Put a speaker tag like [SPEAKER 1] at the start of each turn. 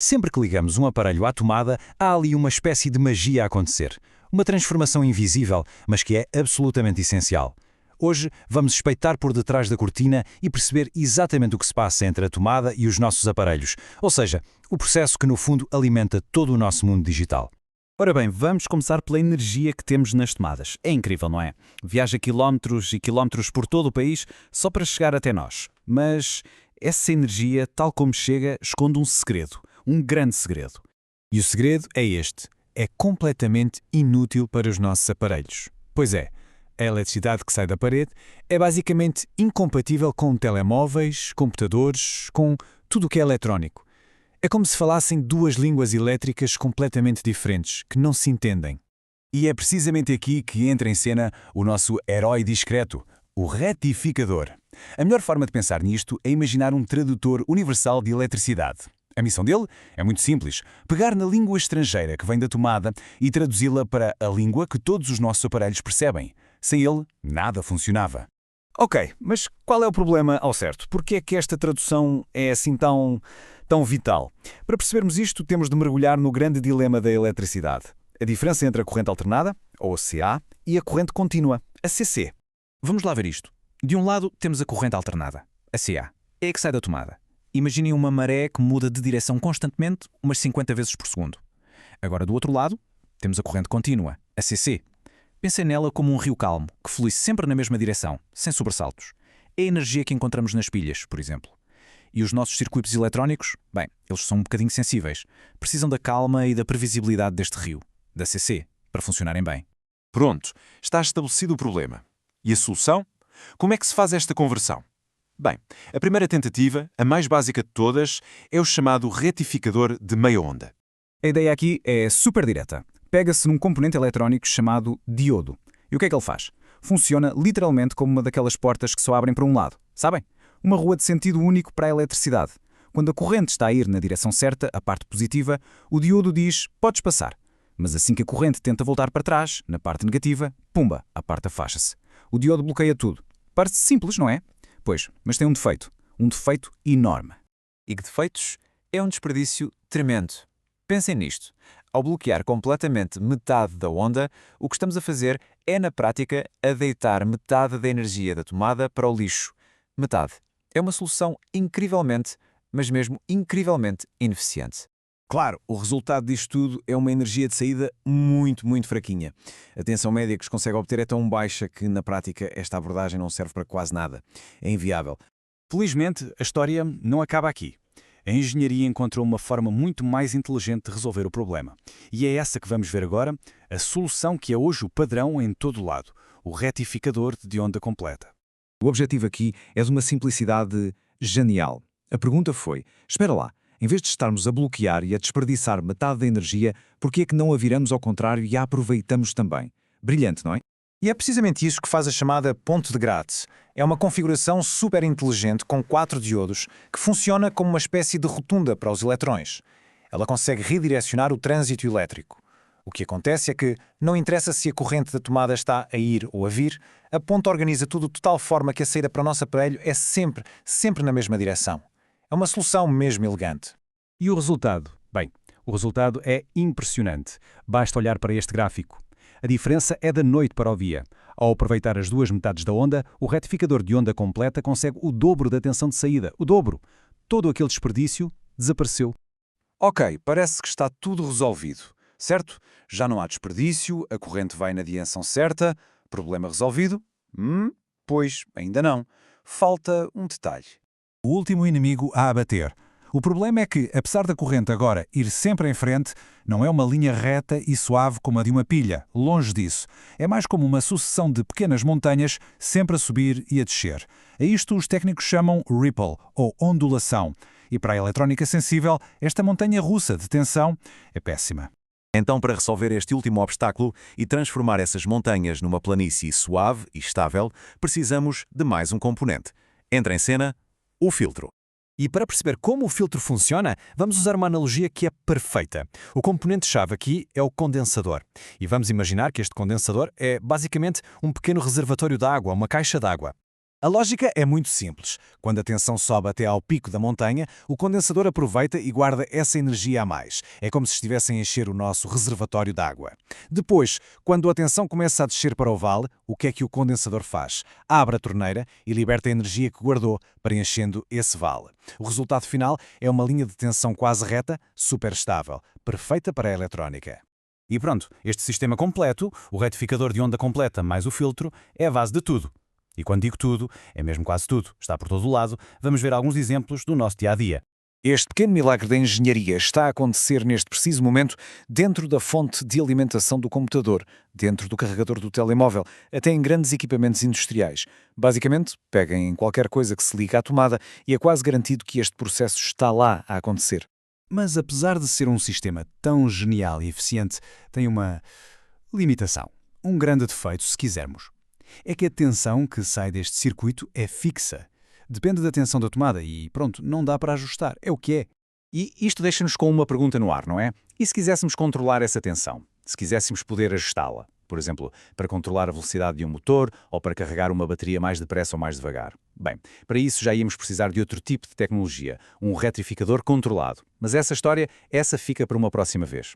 [SPEAKER 1] Sempre que ligamos um aparelho à tomada, há ali uma espécie de magia a acontecer. Uma transformação invisível, mas que é absolutamente essencial. Hoje vamos espreitar por detrás da cortina e perceber exatamente o que se passa entre a tomada e os nossos aparelhos, ou seja, o processo que no fundo alimenta todo o nosso mundo digital.
[SPEAKER 2] Ora bem, vamos começar pela energia que temos nas tomadas. É incrível, não é? Viaja quilómetros e quilómetros por todo o país só para chegar até nós. Mas essa energia, tal como chega, esconde um segredo. Um grande segredo. E o segredo é este. É completamente inútil para os nossos aparelhos. Pois é, a eletricidade que sai da parede é basicamente incompatível com telemóveis, computadores, com tudo o que é eletrónico. É como se falassem duas línguas elétricas completamente diferentes, que não se entendem.
[SPEAKER 3] E é precisamente aqui que entra em cena o nosso herói discreto, o retificador. A melhor forma de pensar nisto é imaginar um tradutor universal de eletricidade. A missão dele é muito simples: pegar na língua estrangeira que vem da tomada e traduzi-la para a língua que todos os nossos aparelhos percebem. Sem ele, nada funcionava.
[SPEAKER 2] Ok, mas qual é o problema ao certo? Por que é que esta tradução é assim tão vital? Para percebermos isto, temos de mergulhar no grande dilema da eletricidade. A diferença entre a corrente alternada, ou CA, e a corrente contínua, a CC. Vamos lá ver isto. De um lado, temos a corrente alternada, a CA. É a que sai da tomada. Imaginem uma maré que muda de direção constantemente, umas 50 vezes por segundo. Agora, do outro lado, temos a corrente contínua, a CC. Pensem nela como um rio calmo, que flui sempre na mesma direção, sem sobressaltos. É a energia que encontramos nas pilhas, por exemplo. E os nossos circuitos eletrónicos? Bem, eles são um bocadinho sensíveis. Precisam da calma e da previsibilidade deste rio, da CC, para funcionarem bem.
[SPEAKER 4] Pronto, está estabelecido o problema. E a solução? Como é que se faz esta conversão? Bem, a primeira tentativa, a mais básica de todas, é o chamado retificador de meia onda.
[SPEAKER 2] A ideia aqui é super direta. Pega-se num componente eletrónico chamado diodo. E o que é que ele faz? Funciona literalmente como uma daquelas portas que só abrem para um lado. Sabem? Uma rua de sentido único para a eletricidade. Quando a corrente está a ir na direção certa, a parte positiva, o diodo diz: podes passar. Mas assim que a corrente tenta voltar para trás, na parte negativa, pumba, a parte afasta-se. O diodo bloqueia tudo. Parece simples, não é? Pois, mas tem um defeito. Um defeito enorme.
[SPEAKER 5] E que defeitos? É um desperdício tremendo. Pensem nisto. Ao bloquear completamente metade da onda, o que estamos a fazer é, na prática, a deitar metade da energia da tomada para o lixo. Metade. É uma solução incrivelmente, mas mesmo incrivelmente ineficiente.
[SPEAKER 3] Claro, o resultado disto tudo é uma energia de saída muito fraquinha. A tensão média que se consegue obter é tão baixa que, na prática, esta abordagem não serve para quase nada. É inviável.
[SPEAKER 1] Felizmente, a história não acaba aqui. A engenharia encontrou uma forma muito mais inteligente de resolver o problema. E é essa que vamos ver agora, a solução que é hoje o padrão em todo o lado, o retificador de onda completa.
[SPEAKER 6] O objetivo aqui é de uma simplicidade genial. A pergunta foi: espera lá, em vez de estarmos a bloquear e a desperdiçar metade da energia, por que é que não a viramos ao contrário e a aproveitamos também? Brilhante, não é?
[SPEAKER 7] E é precisamente isso que faz a chamada ponte de Gratz. É uma configuração super inteligente com 4 diodos que funciona como uma espécie de rotunda para os eletrões. Ela consegue redirecionar o trânsito elétrico. O que acontece é que, não interessa se a corrente da tomada está a ir ou a vir, a ponte organiza tudo de tal forma que a saída para o nosso aparelho é sempre na mesma direção. É uma solução mesmo elegante.
[SPEAKER 1] E o resultado? Bem, o resultado é impressionante. Basta olhar para este gráfico. A diferença é da noite para o dia. Ao aproveitar as duas metades da onda, o retificador de onda completa consegue o dobro da tensão de saída. O dobro. Todo aquele desperdício desapareceu.
[SPEAKER 3] Ok, parece que está tudo resolvido, certo? Já não há desperdício, a corrente vai na direção certa. Problema resolvido? Pois, ainda não. Falta um detalhe.
[SPEAKER 8] O último inimigo a abater. O problema é que, apesar da corrente agora ir sempre em frente, não é uma linha reta e suave como a de uma pilha, longe disso. É mais como uma sucessão de pequenas montanhas, sempre a subir e a descer. A isto os técnicos chamam ripple, ou ondulação. E para a eletrónica sensível, esta montanha russa de tensão é péssima.
[SPEAKER 4] Então, para resolver este último obstáculo e transformar essas montanhas numa planície suave e estável, precisamos de mais um componente. Entra em cena o filtro.
[SPEAKER 9] E para perceber como o filtro funciona, vamos usar uma analogia que é perfeita. O componente-chave aqui é o condensador. E vamos imaginar que este condensador é basicamente um pequeno reservatório de água, uma caixa de água.
[SPEAKER 2] A lógica é muito simples. Quando a tensão sobe até ao pico da montanha, o condensador aproveita e guarda essa energia a mais. É como se estivesse a encher o nosso reservatório de água. Depois, quando a tensão começa a descer para o vale, o que é que o condensador faz? Abre a torneira e liberta a energia que guardou, preenchendo esse vale. O resultado final é uma linha de tensão quase reta, super estável, perfeita para a eletrónica.
[SPEAKER 1] E pronto, este sistema completo, o retificador de onda completa mais o filtro, é a base de tudo. E quando digo tudo, é mesmo quase tudo, está por todo o lado. Vamos ver alguns exemplos do nosso dia-a-dia.
[SPEAKER 2] Este pequeno milagre da engenharia está a acontecer neste preciso momento dentro da fonte de alimentação do computador, dentro do carregador do telemóvel, até em grandes equipamentos industriais. Basicamente, peguem em qualquer coisa que se liga à tomada e é quase garantido que este processo está lá a acontecer.
[SPEAKER 3] Mas apesar de ser um sistema tão genial e eficiente, tem uma limitação, um grande defeito, se quisermos. É que a tensão que sai deste circuito é fixa. Depende da tensão da tomada e, pronto, não dá para ajustar. É o que é.
[SPEAKER 2] E isto deixa-nos com uma pergunta no ar, não é? E se quiséssemos controlar essa tensão? Se quiséssemos poder ajustá-la? Por exemplo, para controlar a velocidade de um motor ou para carregar uma bateria mais depressa ou mais devagar. Bem, para isso já íamos precisar de outro tipo de tecnologia, um retificador controlado. Mas essa história, essa fica para uma próxima vez.